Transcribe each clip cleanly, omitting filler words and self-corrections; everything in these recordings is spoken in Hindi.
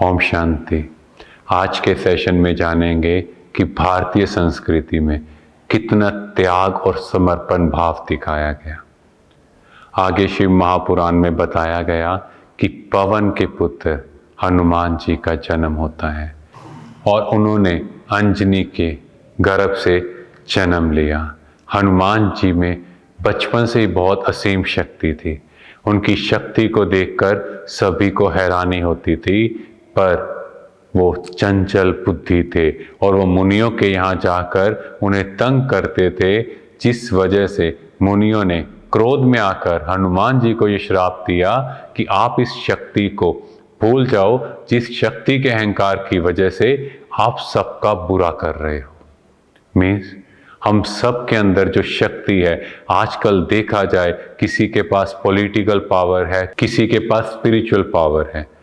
ओम शांति। आज के सेशन में जानेंगे कि भारतीय संस्कृति में कितना त्याग और समर्पण भाव दिखाया गया। आगे शिव महापुराण में बताया गया कि पवन के पुत्र हनुमान जी का जन्म होता है और उन्होंने अंजनी के गर्भ से जन्म लिया। हनुमान जी में बचपन से ही बहुत असीम शक्ति थी। उनकी शक्ति को देखकर सभी को हैरानी होती थी, पर वो चंचल बुद्धि थे और वो मुनियों के यहाँ जाकर उन्हें तंग करते थे, जिस वजह से मुनियों ने क्रोध में आकर हनुमान जी को ये श्राप दिया कि आप इस शक्ति को भूल जाओ, जिस शक्ति के अहंकार की वजह से आप सबका बुरा कर रहे हो। मीन्स हम सब के अंदर जो शक्ति है, आजकल देखा जाए किसी के पास पॉलिटिकल पावर है, किसी के पास स्पिरिचुअल पावर है,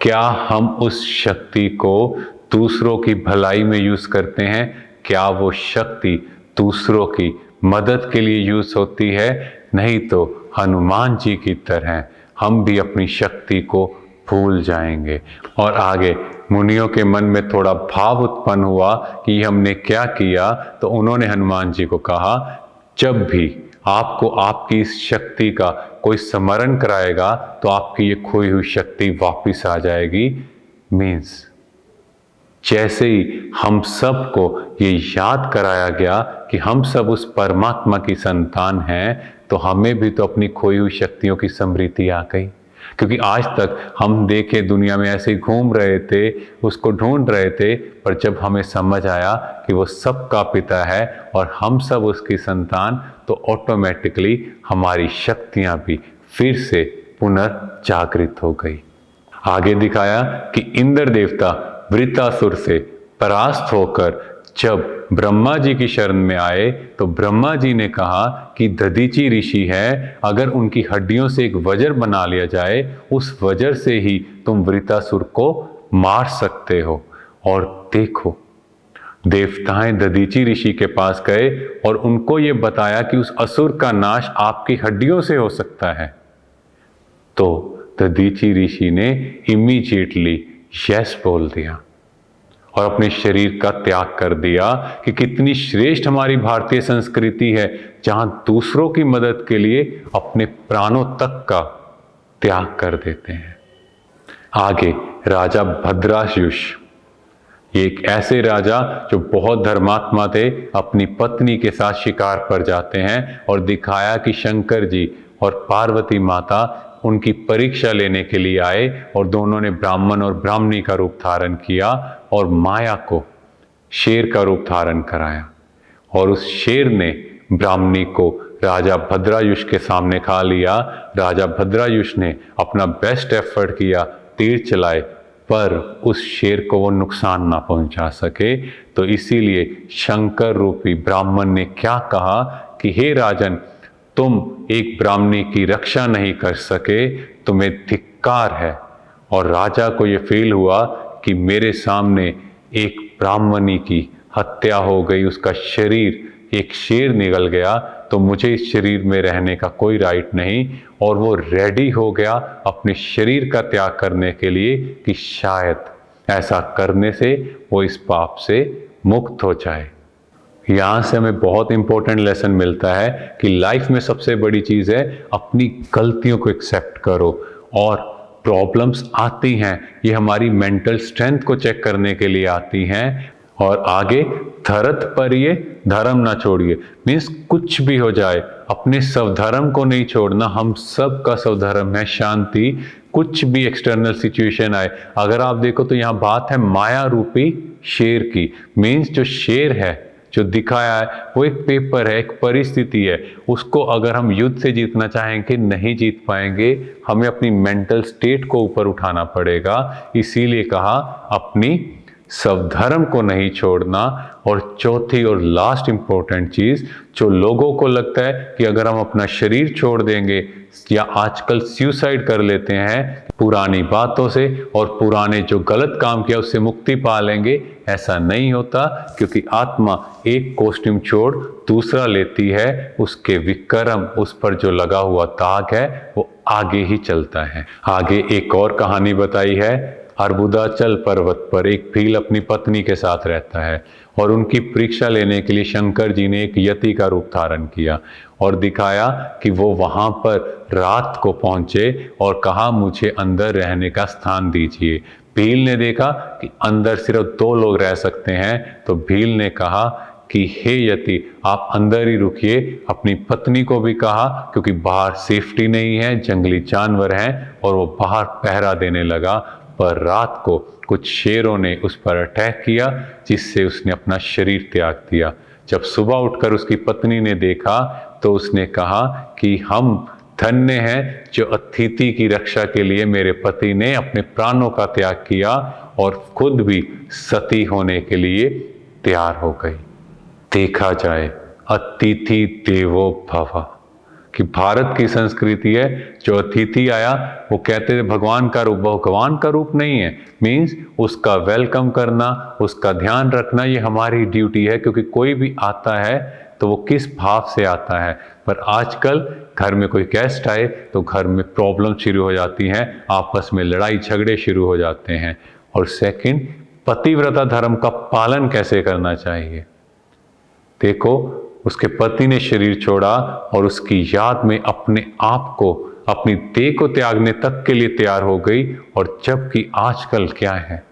क्या हम उस शक्ति को दूसरों की भलाई में यूज करते हैं? क्या वो शक्ति दूसरों की मदद के लिए यूज होती है? नहीं तो हनुमान जी की तरह हम भी अपनी शक्ति को भूल जाएंगे। और आगे मुनियों के मन में थोड़ा भाव उत्पन्न हुआ कि हमने क्या किया, तो उन्होंने हनुमान जी को कहा, जब भी आपको आपकी इस शक्ति का कोई स्मरण कराएगा तो आपकी ये खोई हुई शक्ति वापस आ जाएगी। मीन्स जैसे ही हम सब को ये याद कराया गया कि हम सब उस परमात्मा की संतान हैं, तो हमें भी तो अपनी खोई हुई शक्तियों की स्मृति आ गई। क्योंकि आज तक हम देखे दुनिया में ऐसे ही घूम रहे थे, उसको ढूंढ रहे थे, पर जब हमें समझ आया कि वो सबका पिता है और हम सब उसकी संतान, तो ऑटोमेटिकली हमारी शक्तियां भी फिर से पुनर्जागृत हो गई। आगे दिखाया कि इंद्र देवता वृत्रासुर से परास्त होकर जब ब्रह्मा जी की शरण में आए, तो ब्रह्मा जी ने कहा कि दधीची ऋषि है, अगर उनकी हड्डियों से एक वज्र बना लिया जाए, उस वज्र से ही तुम वृत्रासुर को मार सकते हो। और देखो, देवताएं दधीची ऋषि के पास गए और उनको ये बताया कि उस असुर का नाश आपकी हड्डियों से हो सकता है। तो दधीची ऋषि ने इमीडिएटली यस बोल दिया और अपने शरीर का त्याग कर दिया। कि कितनी श्रेष्ठ हमारी भारतीय संस्कृति है, जहां दूसरों की मदद के लिए अपने प्राणों तक का त्याग कर देते हैं। आगे राजा भद्रायुष, ये एक ऐसे राजा जो बहुत धर्मात्मा थे, अपनी पत्नी के साथ शिकार पर जाते हैं और दिखाया कि शंकर जी और पार्वती माता उनकी परीक्षा लेने के लिए आए और दोनों ने ब्राह्मण और ब्राह्मणी का रूप धारण किया और माया को शेर का रूप धारण कराया। और उस शेर ने ब्राह्मणी को राजा भद्रायुष के सामने खा लिया। राजा भद्रायुष ने अपना बेस्ट एफर्ट किया, तीर चलाए, पर उस शेर को वो नुकसान ना पहुंचा सके। तो इसीलिए शंकर रूपी ब्राह्मण ने क्या कहा कि हे राजन, तुम एक ब्राह्मणी की रक्षा नहीं कर सके, तुम्हें धिक्कार है। और राजा को ये फील हुआ कि मेरे सामने एक ब्राह्मणी की हत्या हो गई, उसका शरीर एक शेर निगल गया, तो मुझे इस शरीर में रहने का कोई राइट नहीं। और वो रेडी हो गया अपने शरीर का त्याग करने के लिए कि शायद ऐसा करने से वो इस पाप से मुक्त हो जाए। यहाँ से हमें बहुत इंपॉर्टेंट लेसन मिलता है कि लाइफ में सबसे बड़ी चीज़ है अपनी गलतियों को एक्सेप्ट करो। और प्रॉब्लम्स आती हैं, ये हमारी मेंटल स्ट्रेंथ को चेक करने के लिए आती हैं। और आगे धरत पर ये धर्म ना छोड़िए, मीन्स कुछ भी हो जाए अपने स्वधर्म को नहीं छोड़ना। हम सब का स्वधर्म है शांति। कुछ भी एक्सटर्नल सिचुएशन आए, अगर आप देखो तो यहाँ बात है माया रूपी शेर की। मीन्स जो शेर है, जो दिखाया है, वो एक पेपर है, एक परिस्थिति है। उसको अगर हम युद्ध से जीतना चाहेंगे नहीं जीत पाएंगे, हमें अपनी मेंटल स्टेट को ऊपर उठाना पड़ेगा। इसीलिए कहा अपनी स्वधर्म को नहीं छोड़ना। और चौथी और लास्ट इंपॉर्टेंट चीज, जो लोगों को लगता है कि अगर हम अपना शरीर छोड़ देंगे या आजकल सुसाइड कर लेते हैं पुरानी बातों से और पुराने जो गलत काम किया उससे मुक्ति पा लेंगे, ऐसा नहीं होता। क्योंकि आत्मा एक कॉस्ट्यूम छोड़ दूसरा लेती है, उसके विक्रम, उस पर जो लगा हुआ दाग है वो आगे ही चलता है। आगे एक और कहानी बताई है अर्बुदाचल पर्वत पर एक भील अपनी पत्नी के साथ रहता है और उनकी परीक्षा लेने के लिए शंकर जी ने एक यति का रूप धारण किया और दिखाया कि वो वहाँ पर रात को पहुँचे और कहा मुझे अंदर रहने का स्थान दीजिए। भील ने देखा कि अंदर सिर्फ 2 लोग रह सकते हैं, तो भील ने कहा कि हे यति आप अंदर ही रुकिए। अपनी पत्नी को भी कहा, क्योंकि बाहर सेफ्टी नहीं है, जंगली जानवर हैं, और वो बाहर पहरा देने लगा। पर रात को कुछ शेरों ने उस पर अटैक किया, जिससे उसने अपना शरीर त्याग दिया। जब सुबह उठकर उसकी पत्नी ने देखा तो उसने कहा कि हम धन्य हैं जो अतिथि की रक्षा के लिए मेरे पति ने अपने प्राणों का त्याग किया और खुद भी सती होने के लिए तैयार हो गई। देखा जाए अतिथि देवो भव कि भारत की संस्कृति है, जो अतिथि आया वो कहते थे भगवान का रूप, भगवान का रूप नहीं है। मीन्स उसका वेलकम करना, उसका ध्यान रखना, ये हमारी ड्यूटी है, क्योंकि कोई भी आता है तो वो किस भाव से आता है। पर आजकल घर में कोई गेस्ट आए तो घर में प्रॉब्लम शुरू हो जाती हैं, आपस में लड़ाई झगड़े शुरू हो जाते हैं। और सेकंड, पतिव्रता धर्म का पालन कैसे करना चाहिए। देखो, उसके पति ने शरीर छोड़ा और उसकी याद में अपने आप को, अपनी देह को त्यागने तक के लिए तैयार हो गई। और जबकि आजकल क्या है,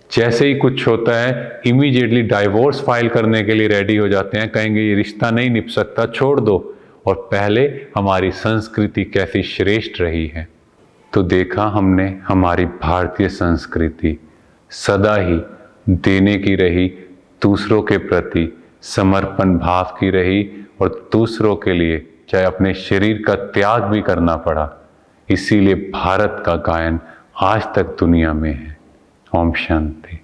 जैसे ही कुछ होता है इमीडिएटली डाइवोर्स फाइल करने के लिए रेडी हो जाते हैं, कहेंगे ये रिश्ता नहीं निभ सकता, छोड़ दो। और पहले हमारी संस्कृति कैसी श्रेष्ठ रही है। तो देखा हमने, हमारी भारतीय संस्कृति सदा ही देने की रही, दूसरों के प्रति समर्पण भाव की रही, और दूसरों के लिए चाहे अपने शरीर का त्याग भी करना पड़ा। इसीलिए भारत का गायन आज तक दुनिया में है। ओम शांति।